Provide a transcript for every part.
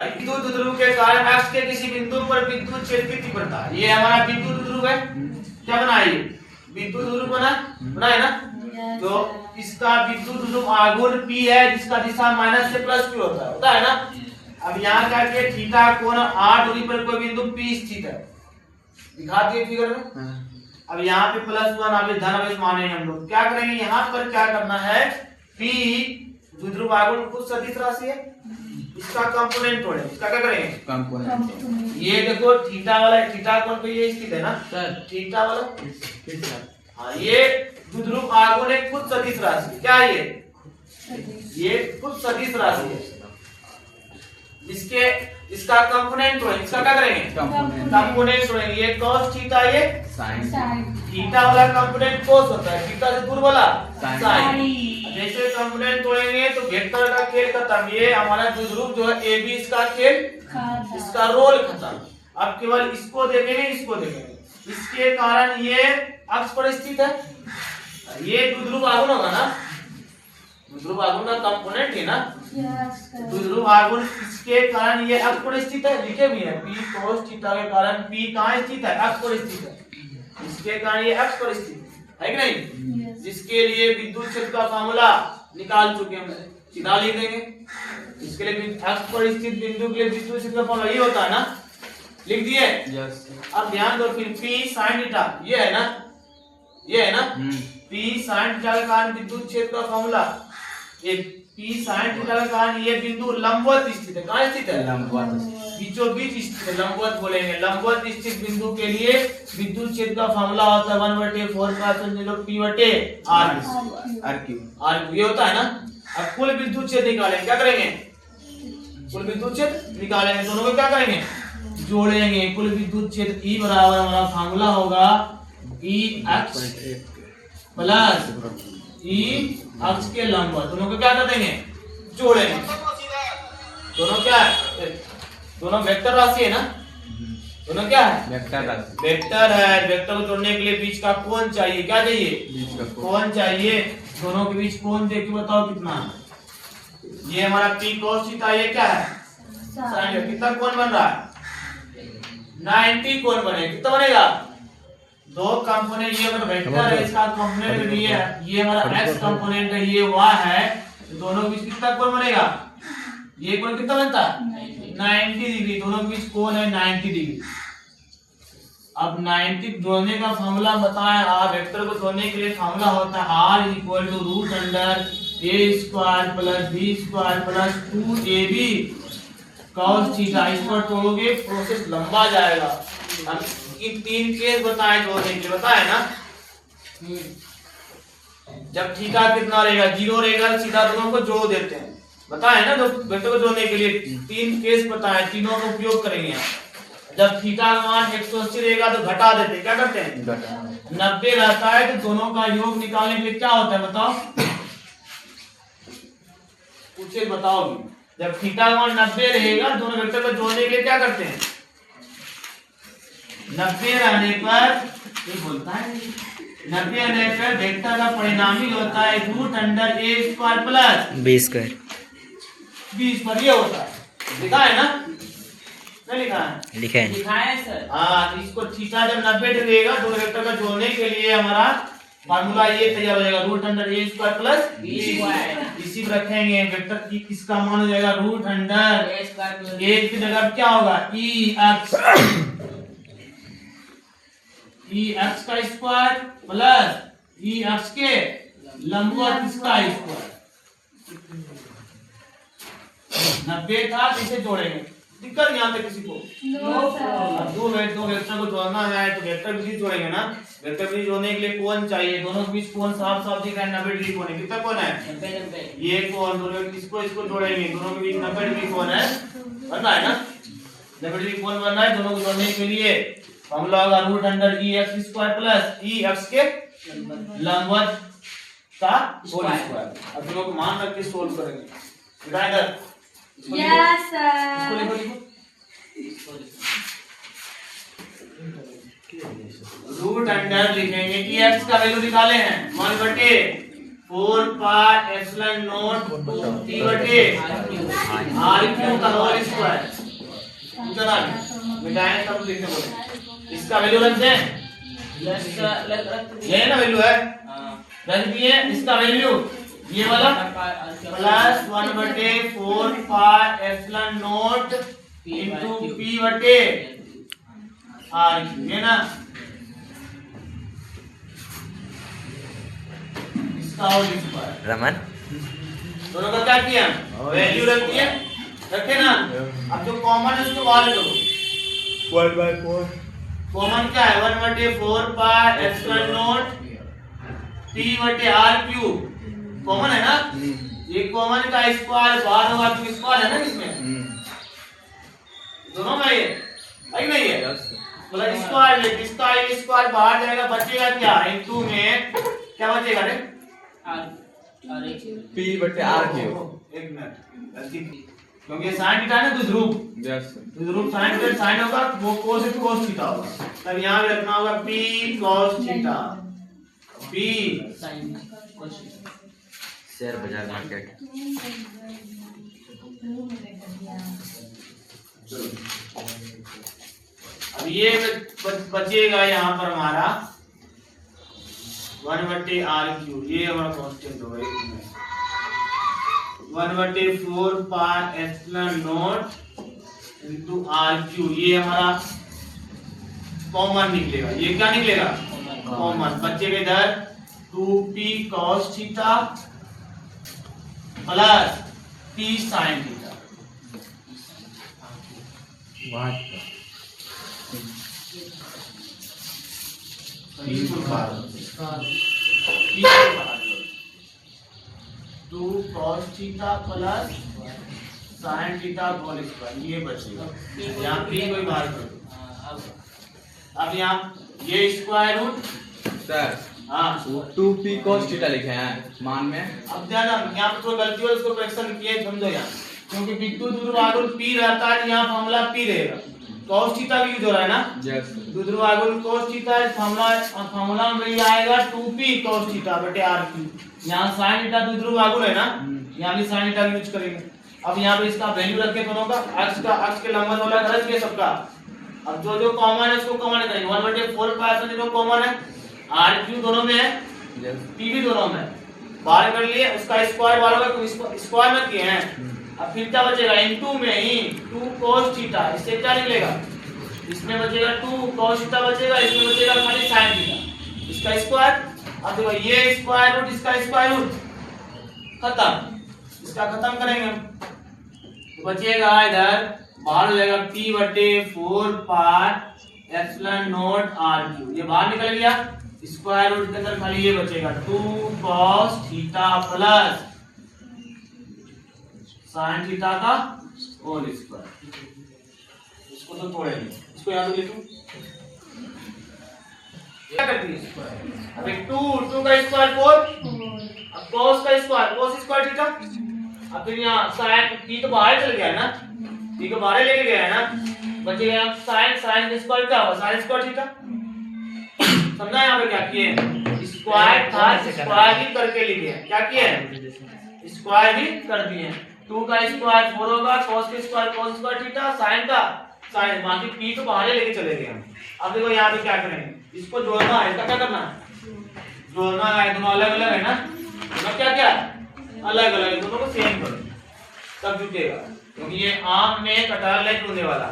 विद्युत ध्रुव के कारण x के किसी बिंदु पर विद्युत क्षेत्र की तीव्रता, ये हमारा विद्युत ध्रुव है। क्या बना ये विद्युत ध्रुव बना है ना। तो इसका विद्युत ध्रुव आघूर्ण P है जिसका दिशा माइनस से प्लस P होता है ना। अब यहाँ क्या किया, थीटा कोण 8 दूरी पर कोई बिंदु P स्थित है, दिखा दिए फिगर में। अब यहाँ पे +1 अभी धन आवेश मानेंगे हम लोग। क्या करेंगे, यहाँ पर क्या करना है, P ध्रुव आघूर्ण कुछ सदिश राशि है, इसका कंपोनेंट तोड़े। इसका क्या करेंगे, कंपोनेंट। ये देखो थीटा वाला, थीटा कोण पे ये स्थित है ना सर, थीटा वाला। हाँ, ये ध्रुव आघूर्ण एक खुद सदिश राशि। क्या है ये खुद सदिश राशि है। इसका कंपोनेंट तोड़ेंगे। इसका क्या करेंगे, कंपोनेंट तोड़ेंगे। ये cos थीटा, ये sin थीटा वाला कंपोनेंट cos होता है, थीटा से दूर वाला sin। जैसे कंपोनेंट तोड़ेंगे तो वेक्टर का खेल खत्म। ये हमारा ध्रुव जो है AB, इसका खेल, इसका रोल खत्म। अब केवल इसको देखेंगे, इसको देखेंगे। इसके कारण ये अक्ष पर स्थित है, ये ध्रुव आघूर्ण होगा ना, ध्रुव आघूर्ण का कंपोनेंट है ना। ध्रुव आघूर्ण इसके कारण ये अक्ष पर स्थित है, लिखे भी है P cos थीटा के कारण P कहाँ स्थित है, अक्ष पर स्थित है। इसके कारण ये अक्ष पर स्थित है कि नहीं। जिसके लिए विद्युत क्षेत्र का फार्मूला निकाल चुके हैं, सीधा लिख देंगे। इसके लिए अक्ष पर स्थित बिंदु के लिए विद्युत क्षेत्र का फार्मूला ये होता है ना, लिख दिए। अब ध्यान दो, फिर P sin थीटा ये है ना, ये है ना। P sin थीटा के कारण विद्युत क्षेत्र का फार्मूला, एक P sin थीटा के कारण ये बिंदु लंबवत स्थित है। कहाँ स्थित है, लंबवत, बीचों बीच स्थित है, लंबवत बोलेंगे। लंबवत स्थित बिंदु के लिए विद्युत क्षेत्र का फार्मूला होता है 1/4 P/r ये होता है ना। अब कुल विद्युत क्षेत्र निकालेंगे। क्या करेंगे, कुल विद्युत क्षेत्र निकालेंगे, दोनों को क्या करेंगे, जोड़ेंगे। कुल विद्युत क्षेत्र E बराबर हमारा फार्मूला होगा EX प्लस E अक्ष के लंबवत, दोनों को क्या कर देंगे, जोड़ेंगे। दोनों क्या है, दोनों वेक्टर राशि है ना, दोनों क्या है, वेक्टर राशि, वेक्टर है। वेक्टर को जोड़ने के लिए बीच का कोण चाहिए। क्या चाहिए, बीच का कोण चाहिए। दोनों के बीच कोण देख के बताओ कितना है। ये हमारा P cos थीटा, ये क्या है sin। कितना कोण बन रहा है, 90 कोण बनेगा। कितना बनेगा, दो कंपोनेंट, ये मतलब वेक्टर है, इसका कंपोनेंट भी है, ये हमारा x कंपोनेंट है, ये y है। दोनों के बीच कितना कोण बनेगा, ये कोण कितना बनता है 90 डिग्री। दोनों के बीच कोण है 90 डिग्री। अब 90 जोड़ने का फार्मूला बताएं। r वेक्टर को जोड़ने के लिए फार्मूला होता है r √a² + b² + 2ab cos theta. इस पर तोड़ोगे प्रोसेस लंबा जाएगा। हम इन 3 केस बताए जोड़ने के लिए, बताए ना। जब थीटा कितना रहेगा, 0 रहेगा, सीधा दोनों को जोड़ देते हैं, बताए ना। जो वेक्टर को जोड़ने के लिए 3 केस बताए, तीनों का उपयोग करेंगे। जब थीटा का मान 180 रहेगा तो घटा देते हैं। क्या करते हैं, 90 रहता है तो दोनों का योग निकालने के लिए क्या होता है, बताओ, पूछे बताओ। जब थीटा का मान 90 रहेगा, दोनों वेक्टर को जोड़ने के लिए क्या करते हैं, 90 रहने पर ये बोलता है, 90 रहने पर वेक्टर का परिणामी होता है √a² प्लस b² पर ये होता है। लिखा है ना, नहीं लिखा है, लिखा है सर। हाँ, इसको थीटा जब 90 रहेगा, दोनों वेक्टर का जोड़ने के लिए हमारा फार्मूला ये तैयार हो जाएगा √a² प्लस b²। इसी पर रखेंगे वेक्टर की, इसका मान हो जाएगा √a² की जगह क्या होगा, EX का स्क्वायर प्लस EX के लंबवत इसका स्क्वायर। 90 था, इसे जोड़ेंगे, दिक्कत यहाँ पे किसी को अब दो वेक्टर को जोड़ना है तो वेक्टर विधि जोड़ेंगे ना। वेक्टर विधि जोड़ने के लिए कोण चाहिए, दोनों के बीच कोण साफ साफ दिख रहा है, 90 डिग्री कोण है। कितना कोण है, ये कोण, दोनों इसको जोड़ेंगे, दोनों के बीच 90 डिग्री कोण है, बनना है ना, 90 डिग्री कोण बनना है। दोनों को जोड़ने के लिए फार्मूला होगा √EX² प्लस EX के लंबवत का होल स्क्वायर। अब दोनों को मान रख के सोल्व करेंगे। यस सर, इसको लिखो, √अंडर लिखेंगे। EX का वैल्यू निकाले हैं 1/4 4 पाई एप्सिलॉन नॉट P बटे R क्यूब का होल स्क्वायर। कितना मिटाएं सब लिखने बोले। इसका वैल्यू रख दें, ये ना वैल्यू है, रख दिए। इसका वैल्यू ये वाला प्लस 1 बटे 4 pi epsilon not into P बटे R क्यूब, है ना। इसका होल स्क्वायर। रमन दोनों का क्या किया, वैल्यू रख दिए, रखे ना। अब जो कॉमन है उसको बाहर करो। 1/4 कॉमन क्या है, 1 बटे 4 पाई एप्सिलॉन नॉट P बटे R क्यूब कॉमन है ना। ये कॉमन का स्क्वायर बाहर होगा तो स्क्वायर है ना इसमें, दोनों में ये है नहीं है, मतलब स्क्वायर ले, इसका स्क्वायर बाहर जाएगा, बचेगा क्या, इनटू में क्या बचेगा रे P बटे R क्यूब। एक मिनट गलती, क्योंकि sin थीटा है ना द्विध्रुव, यस द्विध्रुव sin थीटा sin होगा वो cos से cos थीटा होगा, तब यहां भी रखना होगा P cos theta, P sin cos theta. Share बाजार मार्केट। अब ये बचेगा यहाँ पर हमारा 1 बटे R क्यूब, ये हमारा कांस्टेंट होगा, 1 बटे 4 pi epsilon not into R cube, ये हमारा कॉमन निकलेगा। ये क्या निकलेगा, कॉमन। बचेगा इधर 2P cos theta plus P sin theta. Two cos theta plus sin theta whole square, ये बचेगा। यहाँ P कोई बाहर कर दो। अब यहाँ ये स्क्वायर रूट सर हाँ 2P cos थीटा लिखे हैं मान में। अब ध्यान, यहाँ पे थोड़ी गलती हो, उसको करेक्शन किए समझो यहाँ, क्योंकि विद्युत द्विध्रुवागुल P रहता है, यहाँ फॉर्मूला P रहेगा। cos थीटा भी यूज हो रहा है ना, यस द्विध्रुवागुल cos थीटा फॉर्मूला में भी आएगा 2P cos थीटा बटे R क्यूब। यहाँ sin थीटा द्विध्रुवागुल है ना, यहाँ भी sin थीटा यूज करेंगे। अब यहाँ पे इसका वैल्यू रख के दोनों का अक्ष के लंबन वाला रख के सबका। अब जो जो कॉमन है उसको कॉमन करेंगे, 1 बटे 4 पाई से जो कॉमन है R क्यूब दोनों में है, P भी दोनों में बाहर कर लिए, उसका स्क्वायर बाहर होगा तो स्क्वायर में किए हैं। अब फिर क्या बचेगा, इनटू में ही 2 cos थीटा, इससे क्या निकलेगा, इसमें बचेगा 2 cos थीटा बचेगा, इसमें बचेगा खाली sin थीटा, इसका स्क्वायर। अब देखो ये स्क्वायर रूट इसका स्क्वायर रूट खत्म, इसका खत्म करेंगे तो बचेगा इधर बाहर हो जाएगा P बटे 4 pi epsilon naught R cube, ये बाहर निकल गया। स्क्वायर रूट के अंदर खाली ये बचेगा 2 cos theta plus sin theta का होल स्क्वायर। इसको तो तोड़ेंगे, इसको याद लिखो, क्या करती है स्क्वायर। अब 2 का स्क्वायर 4, अब cos का स्क्वायर cos स्क्वायर थीटा। अब फिर यहाँ sin t तो बाहर चल गया है ना, t को बाहर लेके गया है ना, बचेगा sin का स्क्वायर क्या होगा, sin स्क्वायर थीटा। समझा यहाँ पे क्या किए, स्क्वायर था, स्क्वायर भी करके लिखे, क्या किए, स्क्वायर भी कर दिए। 2 का स्क्वायर 4 होगा, cos का square cos square theta, sin का sin, बाकी p तो बाहर लेके चले गए हम। अब देखो यहाँ पे क्या करेंगे, इसको जोड़ना है, इसका क्या करना है, जोड़ना है, दोनों अलग अलग है ना, दोनों क्या क्या अलग अलग, दोनों को सेम करो तब जुटेगा, क्योंकि ये आम में कटहल नहीं टूटने वाला,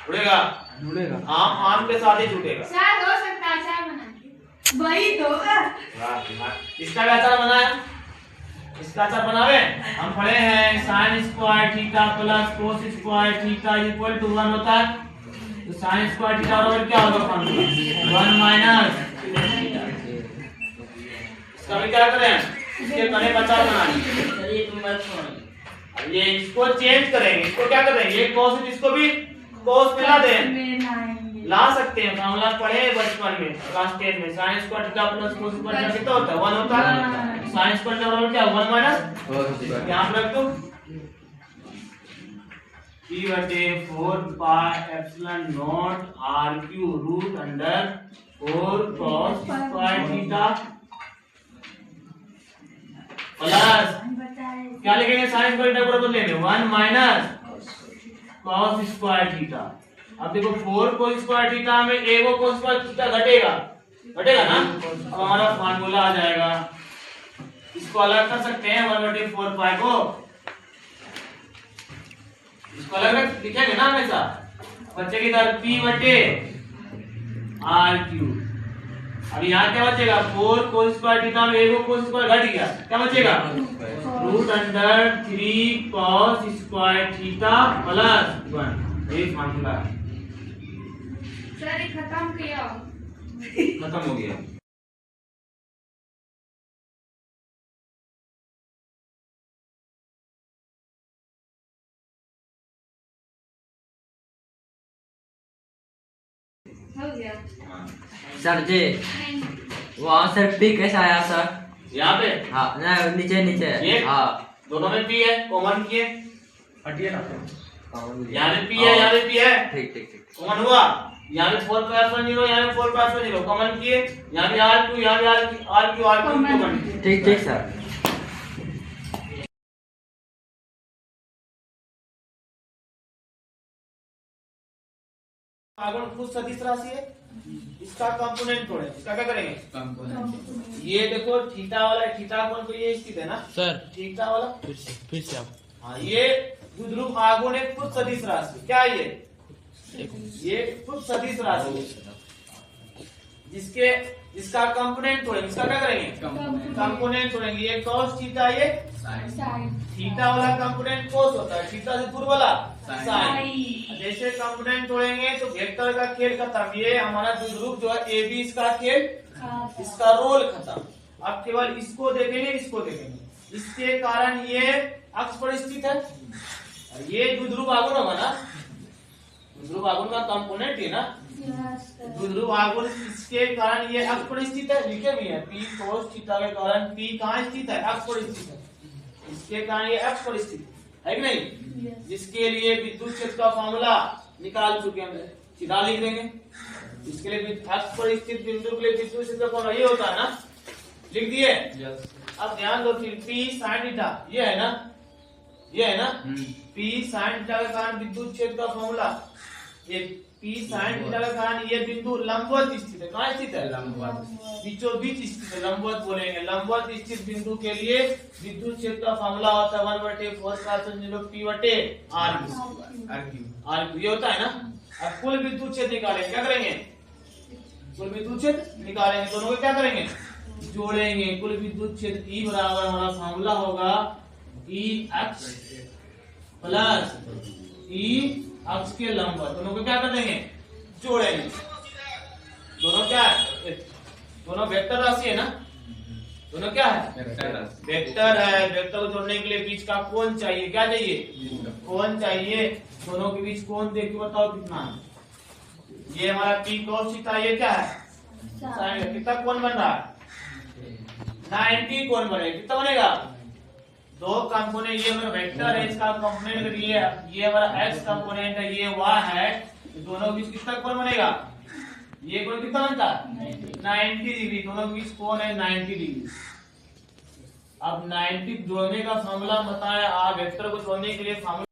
जुड़ेगा जुड़ेगा, आम के साथ ही जुटेगा। अचार हो सकता है, अचार बना के वही तो इसका भी अचार बनाया, इसका अचार बनावे हम पढ़े हैं sin square theta plus cos square theta equal to 1 होता है, तो sin स्क्वायर थीटा बराबर क्या होगा, फॉर्मूला 1 माइनस थीटा। इसका भी क्या करें, इसके कने अचार बनाएंगे, चलिए तुम मत छोड़ो। अब ये इसको चेंज करेंगे, इसको क्या करेंगे, ये cos इसको भी cos मिला दें, ला सकते हैं, फॉर्मूला पढ़े बचपन में क्लास 10 में, sin square theta plus cos square theta कितना होता है, 1 होता है, sin स्क्वायर थीटा बराबर क्या 1 माइनस, यहां पे रख दो P बटे 4 pi epsilon naught R cube root under 4 cos square theta plus क्या लिखेंगे साइन स्क्वायर थीटा बराबर लेंगे 1 माइनस cos स्क्वायर थीटा। अब देखो 4 cos स्क्वायर थीटा में a को cos स्क्वायर थीटा घटेगा ना। अब हमारा फार्मूला आ जाएगा, इसको अलग कर सकते हैं 1/4 पाई को, इसको अलग लिखेंगे ना हमेशा। बच्चे की तरह p बटे r क्यूब। अब यहाँ क्या बचेगा 4 cos स्क्वायर थीटा में a को cos स्क्वायर घट गया, क्या बचेगा √3 cos स्क्वायर थीटा प्लस 1। ये फार्मूला है, सर ये खत्म किया। खत्म हो गया। हो गया। सर जी वहाँ सर पी कैसा आया सर? यहाँ पे हाँ ना नीचे नीचे ये हाँ दोनों में p है, कॉमन किए हटिए ना। ठीक यहाँ पे p है, यहाँ पे p है, ठीक ठीक ठीक। कॉमन हुआ। यहाँ पे 4 + 1 0, यहाँ पे 4 + 1 0 कॉमन किए। यहाँ पे r2, यहाँ पे r3 कॉमन किए। ठीक ठीक सर। आगुण खुद सदिश राशि है, इसका कंपोनेंट तोड़े, इसका क्या करेंगे कंपोनेंट। ये देखो थीटा वाला, थीटा कोण पे ये स्थित है ना सर, थीटा वाला फिर से आप हाँ, ये द्विध्रुव आगुण एक खुद सदिश राशि। क्या है ये खुद सदिश राशि है, जिसका कंपोनेंट तोड़ेंगे, इसका क्या करेंगे कंपोनेंट तोड़ेंगे। ये cos थीटा, ये थीटा वाला कंपोनेंट cos होता है, थीटा से दूर वाला साइन। जैसे कंपोनेंट तोड़ेंगे तो वेक्टर का खेल खत्म। ये हमारा द्विध्रुव जो है ए बी, इसका खेल, इसका रोल खत्म। अब केवल इसको देखेंगे, इसको देखेंगे। इसके कारण ये अक्ष पर स्थित है, ये द्विध्रुव आगुण होगा ना, द्विध्रुव आगुण का कंपोनेंट है ना द्विध्रुव आगुण। इसके कारण ये अक्ष पर स्थित है, लिखे भी है p cos थीटा के कारण p कहाँ स्थित है, अक्ष पर स्थित है। इसके कारण ये अक्ष पर स्थित है कि नहीं, जिसके लिए विद्युत क्षेत्र का फॉर्मूला निकाल चुके हैं, सीधा लिख देंगे। इसके लिए अक्ष पर स्थित बिंदु के लिए विद्युत क्षेत्र का फॉर्मूला ये होता है ना, लिख दिए। अब ध्यान दो फिर p sin थीटा, ये है ना, ये है ना p sin थीटा के कारण विद्युत क्षेत्र का फॉर्मूला, ये p sin थीटा के कारण ये बिंदु लंबवत स्थित है। कहाँ स्थित है, लंबवत, बीचों बीच स्थित है, लंबवत बोलेंगे। लंबवत स्थित बिंदु के लिए विद्युत क्षेत्र का फॉर्मूला होता है 1/4 p बटे r क्यूब। ये होता है ना। अब कुल विद्युत क्षेत्र निकालेंगे, क्या करेंगे कुल विद्युत क्षेत्र निकालेंगे, दोनों को क्या करेंगे जोड़ेंगे। कुल विद्युत क्षेत्र E बराबर हमारा फॉर्मूला होगा E अक्ष प्लस E अक्ष के लंबवत, दोनों को क्या कर देंगे जोड़ेंगे। दोनों क्या है, दोनों वेक्टर राशि है ना, दोनों क्या है वेक्टर है। वेक्टर को जोड़ने के लिए बीच का कोण चाहिए, क्या चाहिए कोण चाहिए। दोनों के बीच कोण देखिए, बताओ कितना है। ये हमारा p cos थीटा, ये क्या है साइन। कितना कोण बन रहा है 90 कोण बनेगा। कितना बनेगा, दो कंपोनेंट, ये मेरा वेक्टर है, इसका कंपोनेंट ये हमारा x कंपोनेंट है, ये y है, दोनों के बीच कितना कोण बनेगा, ये कोण कितना बनता है 90 डिग्री। दोनों के बीच कोण है 90 डिग्री। अब 90 जोड़ने का फॉर्मूला बताया, आप वेक्टर को जोड़ने के लिए फॉर्मूला